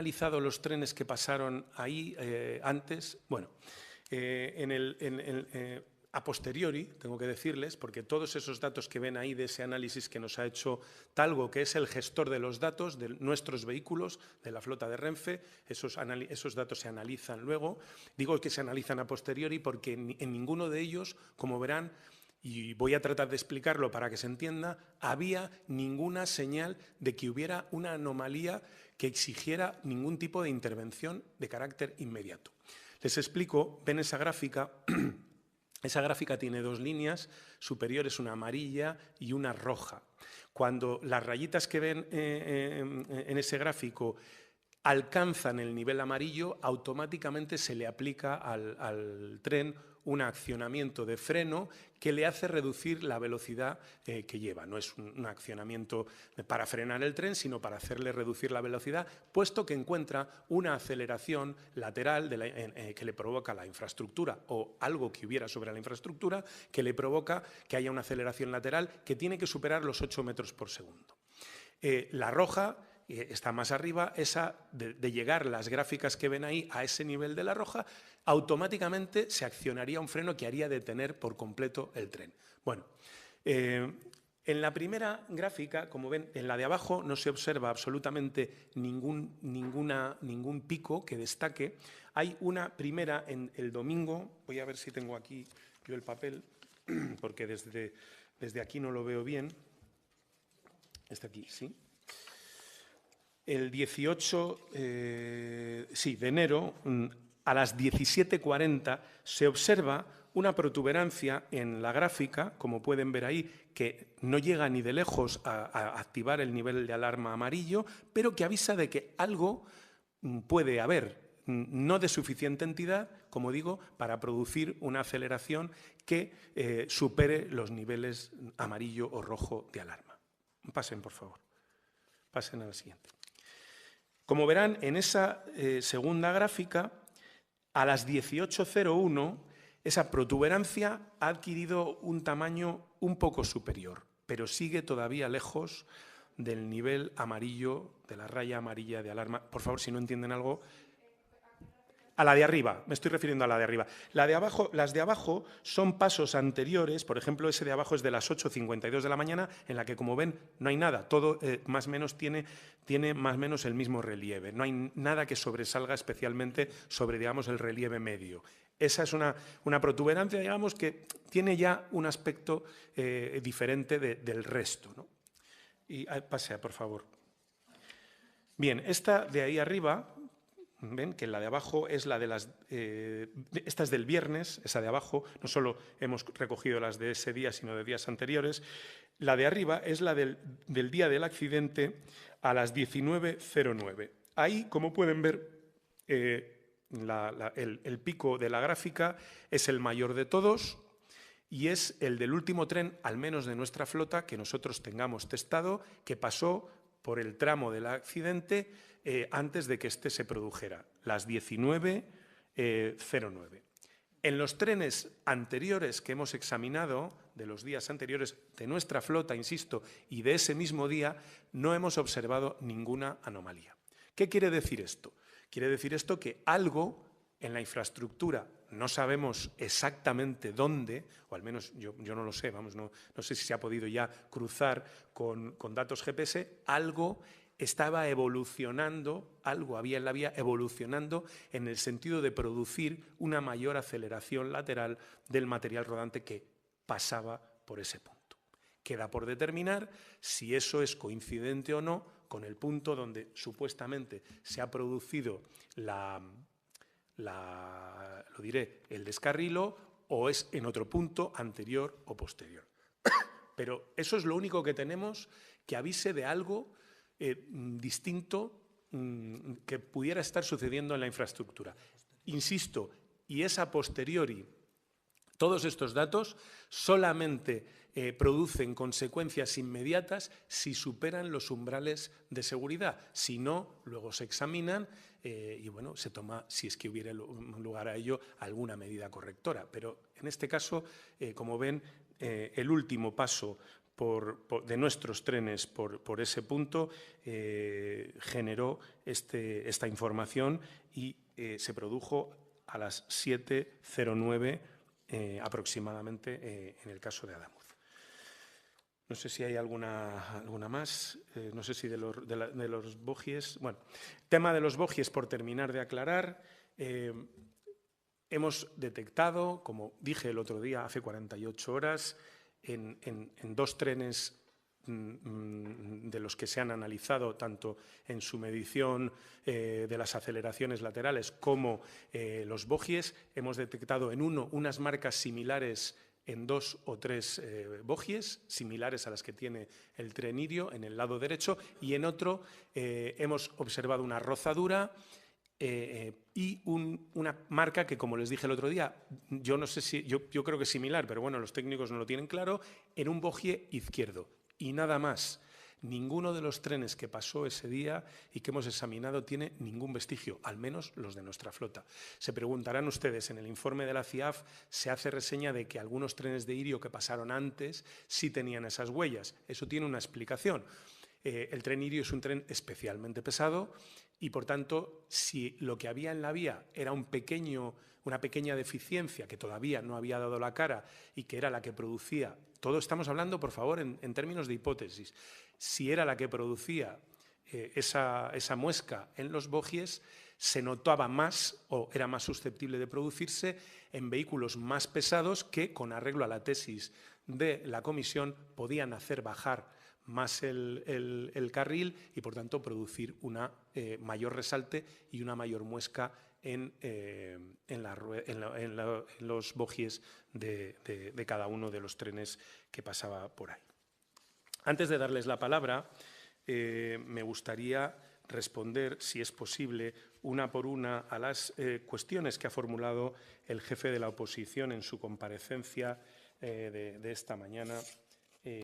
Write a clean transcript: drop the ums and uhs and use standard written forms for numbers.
analizado los trenes que pasaron ahí antes. Bueno, a posteriori, tengo que decirles, porque todos esos datos que ven ahí de ese análisis que nos ha hecho Talgo, que es el gestor de los datos de nuestros vehículos, de la flota de Renfe, esos datos se analizan luego. Digo que se analizan a posteriori porque en ninguno de ellos, como verán, y voy a tratar de explicarlo para que se entienda, había ninguna señal de que hubiera una anomalía que exigiera ningún tipo de intervención de carácter inmediato. Les explico, ven esa gráfica. Esa gráfica tiene dos líneas superiores, una amarilla y una roja. Cuando las rayitas que ven en ese gráfico alcanzan el nivel amarillo, automáticamente se le aplica al tren un accionamiento de freno que le hace reducir la velocidad que lleva. No es un accionamiento para frenar el tren, sino para hacerle reducir la velocidad, puesto que encuentra una aceleración lateral que le provoca la infraestructura o algo que hubiera sobre la infraestructura que le provoca que haya una aceleración lateral que tiene que superar los 8 metros por segundo. La roja está más arriba, esa de llegar las gráficas que ven ahí a ese nivel de la roja, automáticamente se accionaría un freno que haría detener por completo el tren. Bueno, en la primera gráfica, como ven, en la de abajo no se observa absolutamente ningún pico que destaque. Hay una primera en el domingo, voy a ver si tengo aquí yo el papel, porque desde aquí no lo veo bien. Este aquí, sí. El 18 de enero, a las 17:40, se observa una protuberancia en la gráfica, como pueden ver ahí, que no llega ni de lejos a activar el nivel de alarma amarillo, pero que avisa de que algo puede haber, no de suficiente entidad, como digo, para producir una aceleración que supere los niveles amarillo o rojo de alarma. Pasen, por favor. Pasen a la siguiente. Como verán, en esa segunda gráfica, a las 18:01, esa protuberancia ha adquirido un tamaño un poco superior, pero sigue todavía lejos del nivel amarillo, de la raya amarilla de alarma. Por favor, si no entienden algo. A la de arriba, me estoy refiriendo a la de arriba. Las de abajo son pasos anteriores, por ejemplo, ese de abajo es de las 8:52 de la mañana, en la que, como ven, no hay nada, todo más o menos tiene más o menos el mismo relieve, no hay nada que sobresalga especialmente sobre, digamos, el relieve medio. Esa es una protuberancia, digamos, que tiene ya un aspecto diferente del resto, ¿no? Y pasea, por favor. Bien, esta de ahí arriba. Ven que la de abajo es la de las... esta es del viernes, esa de abajo, no solo hemos recogido las de ese día, sino de días anteriores. La de arriba es la del día del accidente a las 19:09. Ahí, como pueden ver, el pico de la gráfica es el mayor de todos y es el del último tren, al menos de nuestra flota, que nosotros tengamos testado, que pasó por el tramo del accidente antes de que este se produjera, las 19:09. En los trenes anteriores que hemos examinado, de los días anteriores de nuestra flota, insisto, y de ese mismo día, no hemos observado ninguna anomalía. ¿Qué quiere decir esto? Quiere decir esto que algo en la infraestructura, no sabemos exactamente dónde, o al menos yo no lo sé, vamos, no sé si se ha podido ya cruzar con datos GPS, algo estaba evolucionando, algo había en la vía evolucionando en el sentido de producir una mayor aceleración lateral del material rodante que pasaba por ese punto. Queda por determinar si eso es coincidente o no con el punto donde supuestamente se ha producido el descarrilo, o es en otro punto anterior o posterior. Pero eso es lo único que tenemos que avise de algo distinto que pudiera estar sucediendo en la infraestructura. Insisto, y es a posteriori. Todos estos datos solamente producen consecuencias inmediatas si superan los umbrales de seguridad. Si no, luego se examinan y bueno, se toma, si es que hubiera lugar a ello, alguna medida correctora. Pero en este caso, como ven, el último paso de nuestros trenes por ese punto, generó esta información y se produjo a las 7:09 aproximadamente en el caso de Adamuz. No sé si hay alguna más, no sé si de los bogies. Bueno, tema de los bogies, por terminar de aclarar, hemos detectado, como dije el otro día, hace 48 horas, en 2 trenes de los que se han analizado tanto en su medición de las aceleraciones laterales como los bogies, hemos detectado en uno unas marcas similares en 2 o 3 bogies, similares a las que tiene el tren Irio en el lado derecho, y en otro hemos observado una rozadura y una marca que, como les dije el otro día, yo no sé si, yo creo que es similar, pero bueno, los técnicos no lo tienen claro, en un bogie izquierdo. Y nada más. Ninguno de los trenes que pasó ese día y que hemos examinado tiene ningún vestigio, al menos los de nuestra flota. Se preguntarán ustedes, en el informe de la CIAF se hace reseña de que algunos trenes de Irio que pasaron antes sí tenían esas huellas. Eso tiene una explicación. El tren Irio es un tren especialmente pesado y, por tanto, si lo que había en la vía era una pequeña deficiencia que todavía no había dado la cara y que era la que producía, todo estamos hablando, por favor, en términos de hipótesis, si era la que producía esa muesca en los bogies, se notaba más o era más susceptible de producirse en vehículos más pesados que, con arreglo a la tesis de la comisión, podían hacer bajar más el carril y, por tanto, producir una mayor resalte y una mayor muesca en los bogies de cada uno de los trenes que pasaba por ahí. Antes de darles la palabra, me gustaría responder, si es posible, una por una a las cuestiones que ha formulado el jefe de la oposición en su comparecencia de esta mañana